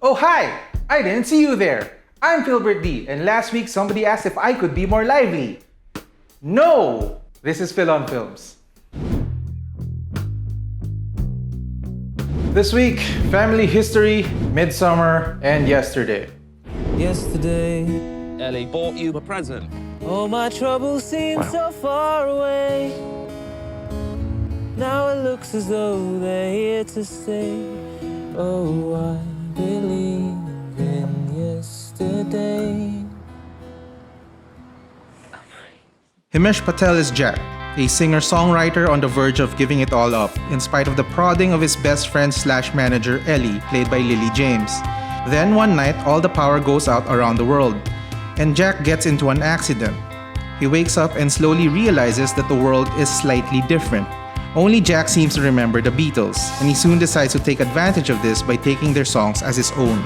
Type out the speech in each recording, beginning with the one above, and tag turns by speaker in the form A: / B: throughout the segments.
A: Oh hi! I didn't see you there. I'm Philbert D, and last week somebody asked if I could be more lively. No! This is Phil on Films. This week, family history, Midsommar, and yesterday.
B: Yesterday,
C: Ellie bought you a present.
B: all my troubles seem so far away. Now it looks as though they're here to stay. Oh, I believe in yesterday.
A: Himesh Patel is Jack, a singer-songwriter on the verge of giving it all up, in spite of the prodding of his best friend/manager Ellie, played by Lily James. Then one night, all the power goes out around the world, and Jack gets into an accident. He wakes up and slowly realizes that the world is slightly different. Only Jack seems to remember the Beatles, and he soon decides to take advantage of this by taking their songs as his own.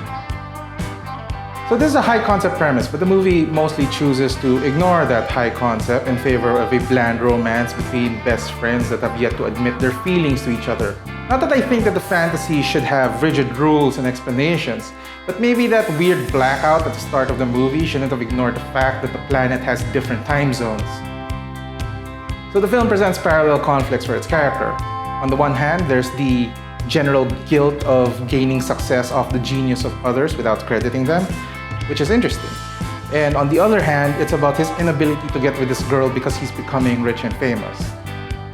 A: So this is a high concept premise, but the movie mostly chooses to ignore that high concept in favor of a bland romance between best friends that have yet to admit their feelings to each other. Not that I think that the fantasy should have rigid rules and explanations, but maybe that weird blackout at the start of the movie shouldn't have ignored the fact that the planet has different time zones. So the film presents parallel conflicts for its character. On the one hand, there's the general guilt of gaining success off the genius of others without crediting them, which is interesting. And on the other hand, it's about his inability to get with this girl because he's becoming rich and famous.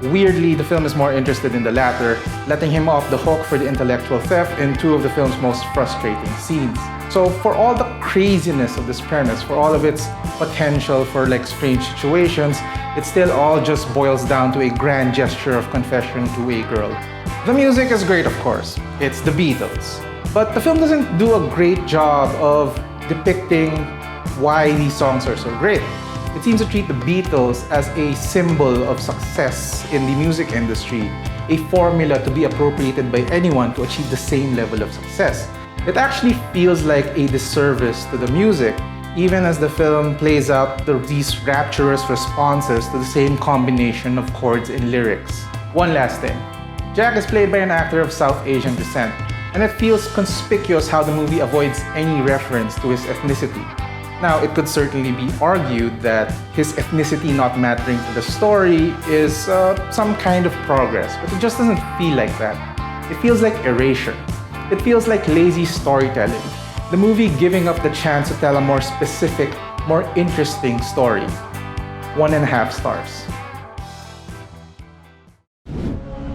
A: Weirdly, the film is more interested in the latter, letting him off the hook for the intellectual theft in two of the film's most frustrating scenes. So for all the craziness of this premise, for all of its potential for strange situations, it still all just boils down to a grand gesture of confession to a girl. The music is great, of course. It's the Beatles. But the film doesn't do a great job of depicting why these songs are so great. It seems to treat the Beatles as a symbol of success in the music industry, a formula to be appropriated by anyone to achieve the same level of success. It actually feels like a disservice to the music, even as the film plays out these rapturous responses to the same combination of chords and lyrics. One last thing. Jack is played by an actor of South Asian descent, and it feels conspicuous how the movie avoids any reference to his ethnicity. Now, it could certainly be argued that his ethnicity not mattering to the story is some kind of progress, but it just doesn't feel like that. It feels like erasure. It feels like lazy storytelling. The movie giving up the chance to tell a more specific, more interesting story. 1.5 stars.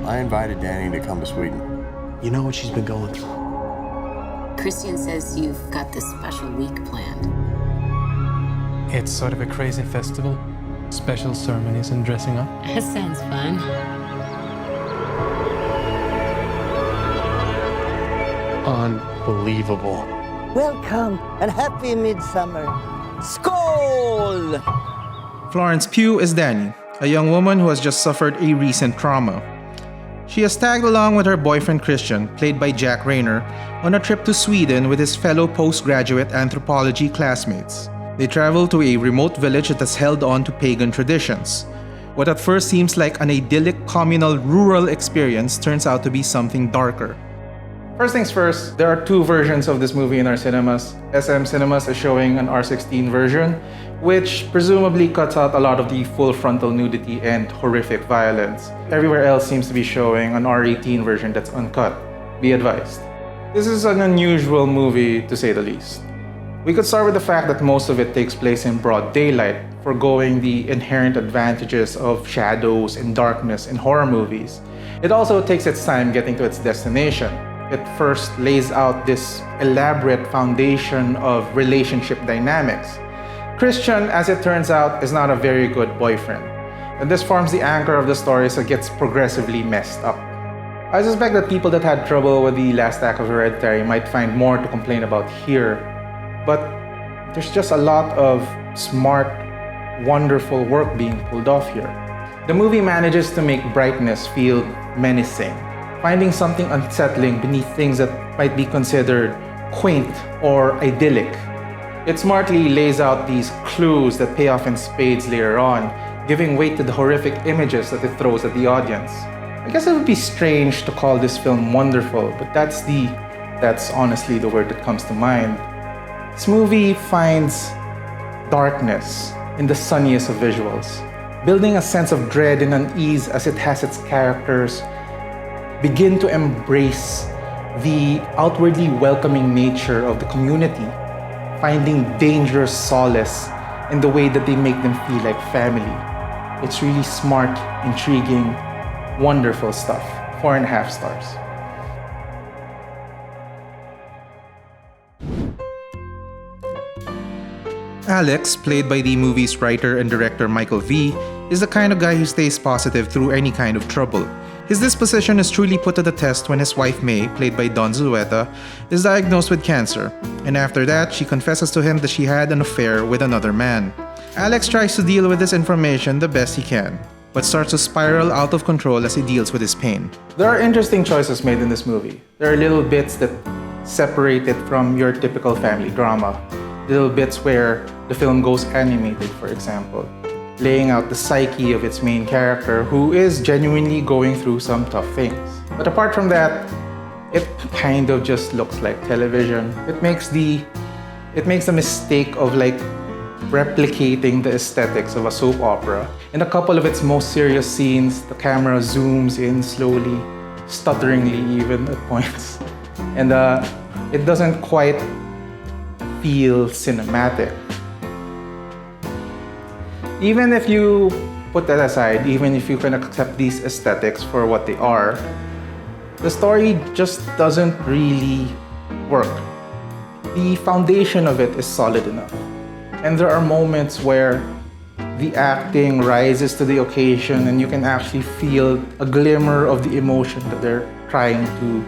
D: I invited Danny to come to Sweden.
E: You know what she's been going through.
F: Christian says you've got this special week planned.
G: It's sort of a crazy festival. Special ceremonies and dressing up.
F: That sounds fun.
E: Unbelievable.
H: Welcome and happy midsummer. Skål!
A: Florence Pugh is Dani, a young woman who has just suffered a recent trauma. She has tagged along with her boyfriend Christian, played by Jack Rayner, on a trip to Sweden with his fellow postgraduate anthropology classmates. They travel to a remote village that has held on to pagan traditions. What at first seems like an idyllic communal rural experience turns out to be something darker. First things first, there are two versions of this movie in our cinemas. SM Cinemas is showing an R16 version, which presumably cuts out a lot of the full frontal nudity and horrific violence. Everywhere else seems to be showing an R18 version that's uncut. Be advised. This is an unusual movie, to say the least. We could start with the fact that most of it takes place in broad daylight, foregoing the inherent advantages of shadows and darkness in horror movies. It also takes its time getting to its destination. It first lays out this elaborate foundation of relationship dynamics. Christian, as it turns out, is not a very good boyfriend, and this forms the anchor of the story as it gets progressively messed up. I suspect that people that had trouble with the last act of Hereditary might find more to complain about here, but there's just a lot of smart, wonderful work being pulled off here. The movie manages to make brightness feel menacing, finding something unsettling beneath things that might be considered quaint or idyllic. It smartly lays out these clues that pay off in spades later on, giving weight to the horrific images that it throws at the audience. I guess it would be strange to call this film wonderful, but that's the That's honestly the word that comes to mind. This movie finds darkness in the sunniest of visuals, building a sense of dread and unease as it has its characters begin to embrace the outwardly welcoming nature of the community, finding dangerous solace in the way that they make them feel like family. It's really smart, intriguing, wonderful stuff. 4.5 stars. Alex, played by the movie's writer and director Michael V., is the kind of guy who stays positive through any kind of trouble. His disposition is truly put to the test when his wife May, played by Dawn Zulueta, is diagnosed with cancer, and after that, she confesses to him that she had an affair with another man. Alex tries to deal with this information the best he can, but starts to spiral out of control as he deals with his pain. There are interesting choices made in this movie. There are little bits that separate it from your typical family drama. Little bits where the film goes animated, for example, laying out the psyche of its main character who is genuinely going through some tough things. But apart from that, it kind of just looks like television. It makes the mistake of like replicating the aesthetics of a soap opera. In a couple of its most serious scenes, the camera zooms in slowly, stutteringly even at points. And it doesn't quite feel cinematic. Even if you put that aside, even if you can accept these aesthetics for what they are, the story just doesn't really work. The foundation of it is solid enough. And there are moments where the acting rises to the occasion and you can actually feel a glimmer of the emotion that they're trying to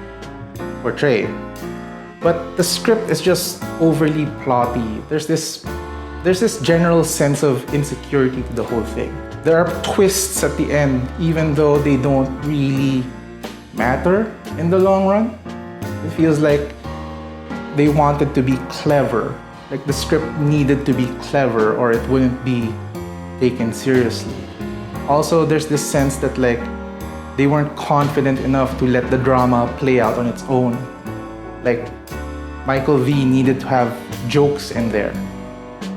A: portray. But the script is just overly plotty. There's this general sense of insecurity to the whole thing. There are twists at the end, even though they don't really matter in the long run. It feels like they wanted to be clever. Like the script needed to be clever or it wouldn't be taken seriously. Also, there's this sense that like they weren't confident enough to let the drama play out on its own. Like Michael V needed to have jokes in there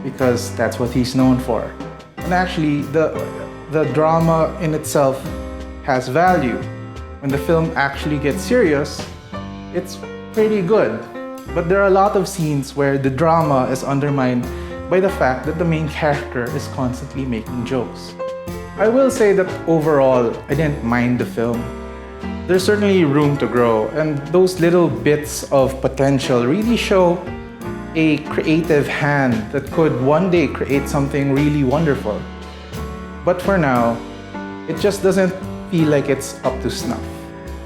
A: because that's what he's known for. And actually, the drama in itself has value. When the film actually gets serious, it's pretty good. But there are a lot of scenes where the drama is undermined by the fact that the main character is constantly making jokes. I will say that overall, I didn't mind the film. There's certainly room to grow, and those little bits of potential really show a creative hand that could one day create something really wonderful. But for now, it just doesn't feel like it's up to snuff.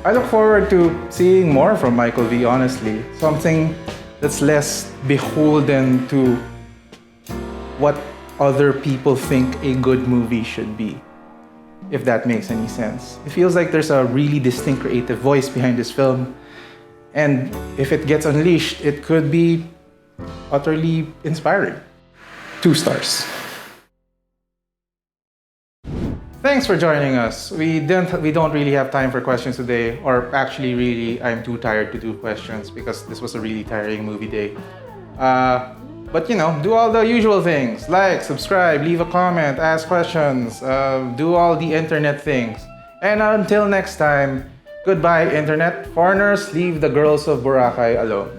A: I look forward to seeing more from Michael V, honestly. Something that's less beholden to what other people think a good movie should be, if that makes any sense. It feels like there's a really distinct creative voice behind this film, and if it gets unleashed, it could be utterly inspiring. 2 stars. Thanks for joining us. We don't really have time for questions today, or actually really, I'm too tired to do questions because this was a really tiring movie day. But you know, do all the usual things. Like, subscribe, leave a comment, ask questions, do all the internet things. And until next time, goodbye internet. Foreigners, leave the girls of Boracay alone.